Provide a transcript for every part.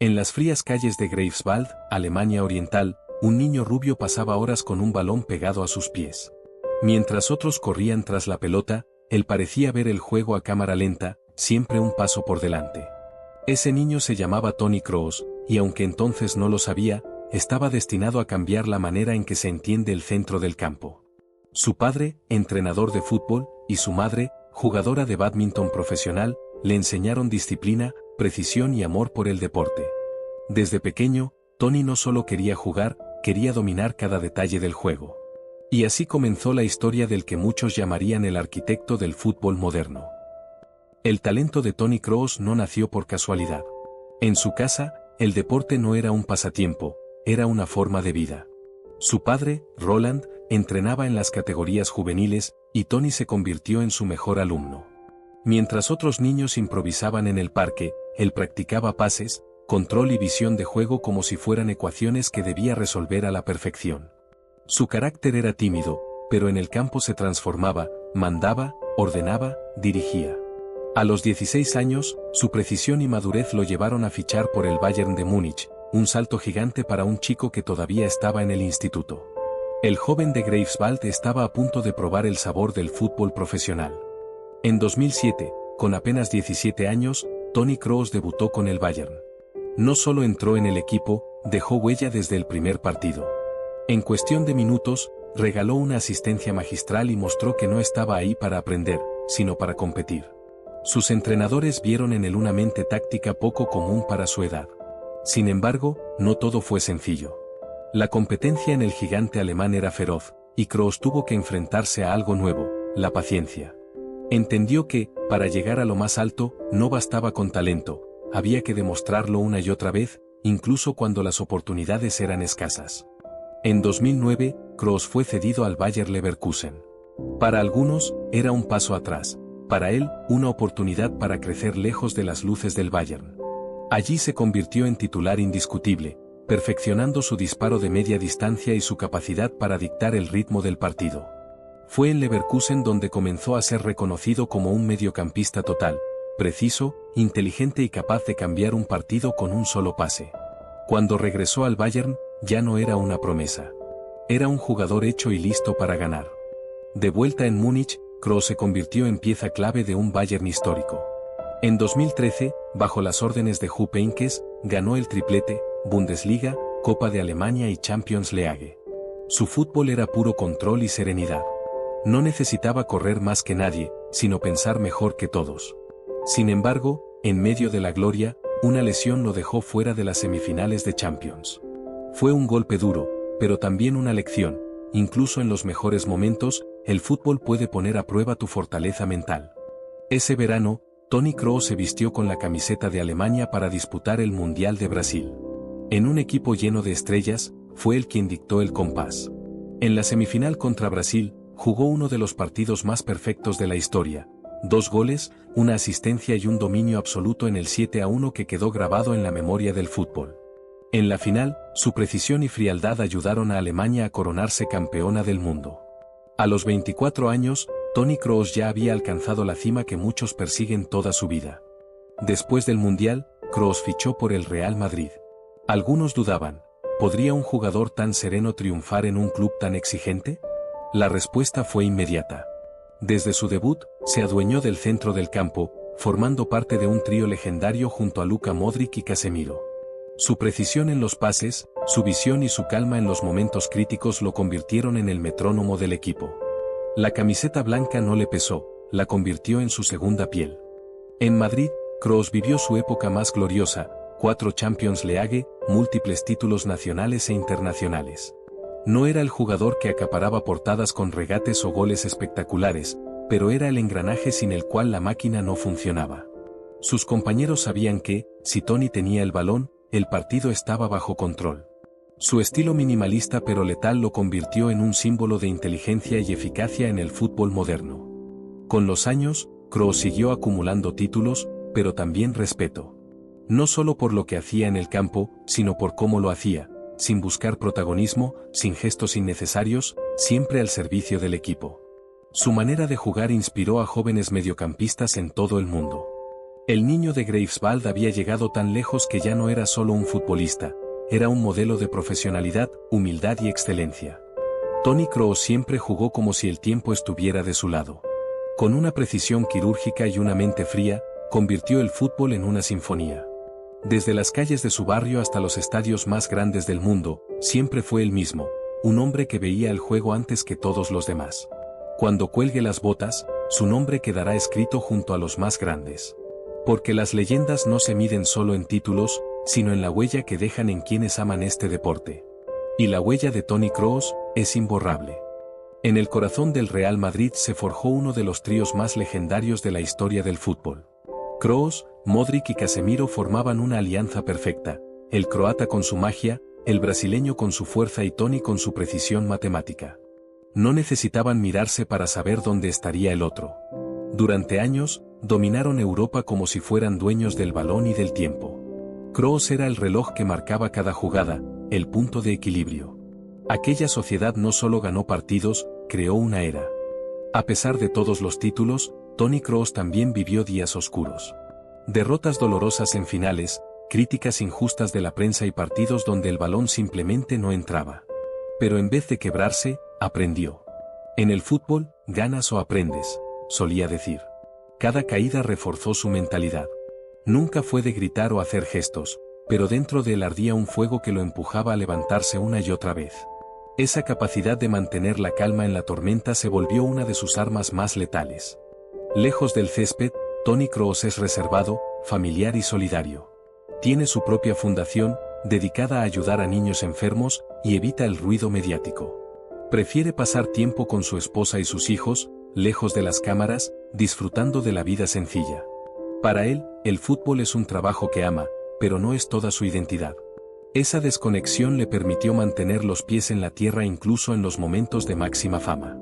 En las frías calles de Greifswald, Alemania Oriental, un niño rubio pasaba horas con un balón pegado a sus pies. Mientras otros corrían tras la pelota, él parecía ver el juego a cámara lenta, siempre un paso por delante. Ese niño se llamaba Toni Kroos, y aunque entonces no lo sabía, estaba destinado a cambiar la manera en que se entiende el centro del campo. Su padre, entrenador de fútbol, y su madre, jugadora de bádminton profesional, le enseñaron disciplina, precisión y amor por el deporte. Desde pequeño, Toni no solo quería jugar, quería dominar cada detalle del juego. Y así comenzó la historia del que muchos llamarían el arquitecto del fútbol moderno. El talento de Toni Kroos no nació por casualidad. En su casa, el deporte no era un pasatiempo, era una forma de vida. Su padre, Roland, entrenaba en las categorías juveniles, y Toni se convirtió en su mejor alumno. Mientras otros niños improvisaban en el parque, él practicaba pases, control y visión de juego como si fueran ecuaciones que debía resolver a la perfección. Su carácter era tímido, pero en el campo se transformaba, mandaba, ordenaba, dirigía. A los 16 años, su precisión y madurez lo llevaron a fichar por el Bayern de Múnich, un salto gigante para un chico que todavía estaba en el instituto. El joven de Greifswald estaba a punto de probar el sabor del fútbol profesional. En 2007, con apenas 17 años, Toni Kroos debutó con el Bayern. No solo entró en el equipo, dejó huella desde el primer partido. En cuestión de minutos, regaló una asistencia magistral y mostró que no estaba ahí para aprender, sino para competir. Sus entrenadores vieron en él una mente táctica poco común para su edad. Sin embargo, no todo fue sencillo. La competencia en el gigante alemán era feroz, y Kroos tuvo que enfrentarse a algo nuevo, la paciencia. Entendió que, para llegar a lo más alto, no bastaba con talento, había que demostrarlo una y otra vez, incluso cuando las oportunidades eran escasas. En 2009, Kroos fue cedido al Bayer Leverkusen. Para algunos, era un paso atrás, para él, una oportunidad para crecer lejos de las luces del Bayern. Allí se convirtió en titular indiscutible, perfeccionando su disparo de media distancia y su capacidad para dictar el ritmo del partido. Fue en Leverkusen donde comenzó a ser reconocido como un mediocampista total, preciso, inteligente y capaz de cambiar un partido con un solo pase. Cuando regresó al Bayern, ya no era una promesa. Era un jugador hecho y listo para ganar. De vuelta en Múnich, Kroos se convirtió en pieza clave de un Bayern histórico. En 2013, bajo las órdenes de Jupp Heynckes, ganó el triplete, Bundesliga, Copa de Alemania y Champions League. Su fútbol era puro control y serenidad. No necesitaba correr más que nadie, sino pensar mejor que todos. Sin embargo, en medio de la gloria, una lesión lo dejó fuera de las semifinales de Champions. Fue un golpe duro, pero también una lección. Incluso en los mejores momentos, el fútbol puede poner a prueba tu fortaleza mental. Ese verano, Toni Kroos se vistió con la camiseta de Alemania para disputar el Mundial de Brasil. En un equipo lleno de estrellas, fue él quien dictó el compás. En la semifinal contra Brasil, jugó uno de los partidos más perfectos de la historia. 2 goles, una asistencia y un dominio absoluto en el 7-1 que quedó grabado en la memoria del fútbol. En la final, su precisión y frialdad ayudaron a Alemania a coronarse campeona del mundo. A los 24 años, Toni Kroos ya había alcanzado la cima que muchos persiguen toda su vida. Después del Mundial, Kroos fichó por el Real Madrid. Algunos dudaban, ¿podría un jugador tan sereno triunfar en un club tan exigente? La respuesta fue inmediata. Desde su debut, se adueñó del centro del campo, formando parte de un trío legendario junto a Luka Modric y Casemiro. Su precisión en los pases, su visión y su calma en los momentos críticos lo convirtieron en el metrónomo del equipo. La camiseta blanca no le pesó, la convirtió en su segunda piel. En Madrid, Kroos vivió su época más gloriosa, 4 Champions League, múltiples títulos nacionales e internacionales. No era el jugador que acaparaba portadas con regates o goles espectaculares, pero era el engranaje sin el cual la máquina no funcionaba. Sus compañeros sabían que, si Toni tenía el balón, el partido estaba bajo control. Su estilo minimalista pero letal lo convirtió en un símbolo de inteligencia y eficacia en el fútbol moderno. Con los años, Kroos siguió acumulando títulos, pero también respeto. No solo por lo que hacía en el campo, sino por cómo lo hacía, sin buscar protagonismo, sin gestos innecesarios, siempre al servicio del equipo. Su manera de jugar inspiró a jóvenes mediocampistas en todo el mundo. El niño de Greifswald había llegado tan lejos que ya no era solo un futbolista, era un modelo de profesionalidad, humildad y excelencia. Toni Kroos siempre jugó como si el tiempo estuviera de su lado. Con una precisión quirúrgica y una mente fría, convirtió el fútbol en una sinfonía. Desde las calles de su barrio hasta los estadios más grandes del mundo, siempre fue el mismo, un hombre que veía el juego antes que todos los demás. Cuando cuelgue las botas, su nombre quedará escrito junto a los más grandes. Porque las leyendas no se miden solo en títulos, sino en la huella que dejan en quienes aman este deporte. Y la huella de Toni Kroos es imborrable. En el corazón del Real Madrid se forjó uno de los tríos más legendarios de la historia del fútbol. Kroos, Modric y Casemiro formaban una alianza perfecta, el croata con su magia, el brasileño con su fuerza y Toni con su precisión matemática. No necesitaban mirarse para saber dónde estaría el otro. Durante años, dominaron Europa como si fueran dueños del balón y del tiempo. Kroos era el reloj que marcaba cada jugada, el punto de equilibrio. Aquella sociedad no solo ganó partidos, creó una era. A pesar de todos los títulos, Toni Kroos también vivió días oscuros. Derrotas dolorosas en finales, críticas injustas de la prensa y partidos donde el balón simplemente no entraba. Pero en vez de quebrarse, aprendió. En el fútbol, ganas o aprendes, solía decir. Cada caída reforzó su mentalidad. Nunca fue de gritar o hacer gestos, pero dentro de él ardía un fuego que lo empujaba a levantarse una y otra vez. Esa capacidad de mantener la calma en la tormenta se volvió una de sus armas más letales. Lejos del césped, Toni Kroos es reservado, familiar y solidario. Tiene su propia fundación, dedicada a ayudar a niños enfermos, y evita el ruido mediático. Prefiere pasar tiempo con su esposa y sus hijos, lejos de las cámaras, disfrutando de la vida sencilla. Para él, el fútbol es un trabajo que ama, pero no es toda su identidad. Esa desconexión le permitió mantener los pies en la tierra incluso en los momentos de máxima fama.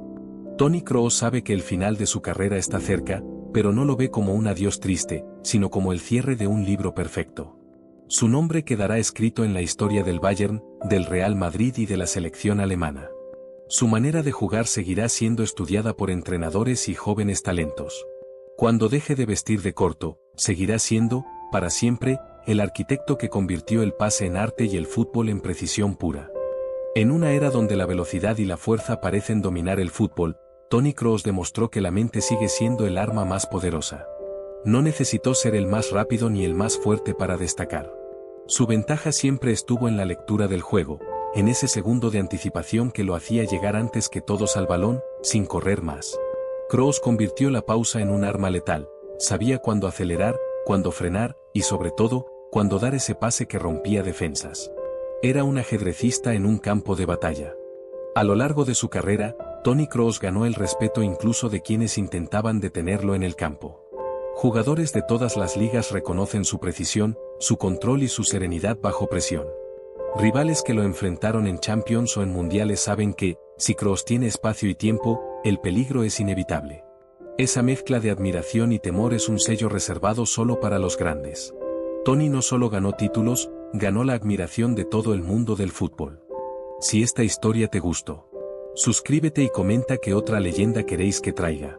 Toni Kroos sabe que el final de su carrera está cerca, pero no lo ve como un adiós triste, sino como el cierre de un libro perfecto. Su nombre quedará escrito en la historia del Bayern, del Real Madrid y de la selección alemana. Su manera de jugar seguirá siendo estudiada por entrenadores y jóvenes talentos. Cuando deje de vestir de corto, seguirá siendo, para siempre, el arquitecto que convirtió el pase en arte y el fútbol en precisión pura. En una era donde la velocidad y la fuerza parecen dominar el fútbol, Toni Kroos demostró que la mente sigue siendo el arma más poderosa. No necesitó ser el más rápido ni el más fuerte para destacar. Su ventaja siempre estuvo en la lectura del juego, en ese segundo de anticipación que lo hacía llegar antes que todos al balón, sin correr más. Kroos convirtió la pausa en un arma letal, sabía cuándo acelerar, cuándo frenar, y sobre todo, cuándo dar ese pase que rompía defensas. Era un ajedrecista en un campo de batalla. A lo largo de su carrera, Toni Kroos ganó el respeto incluso de quienes intentaban detenerlo en el campo. Jugadores de todas las ligas reconocen su precisión, su control y su serenidad bajo presión. Rivales que lo enfrentaron en Champions o en Mundiales saben que, si Kroos tiene espacio y tiempo, el peligro es inevitable. Esa mezcla de admiración y temor es un sello reservado solo para los grandes. Toni no solo ganó títulos, ganó la admiración de todo el mundo del fútbol. Si esta historia te gustó, suscríbete y comenta qué otra leyenda queréis que traiga.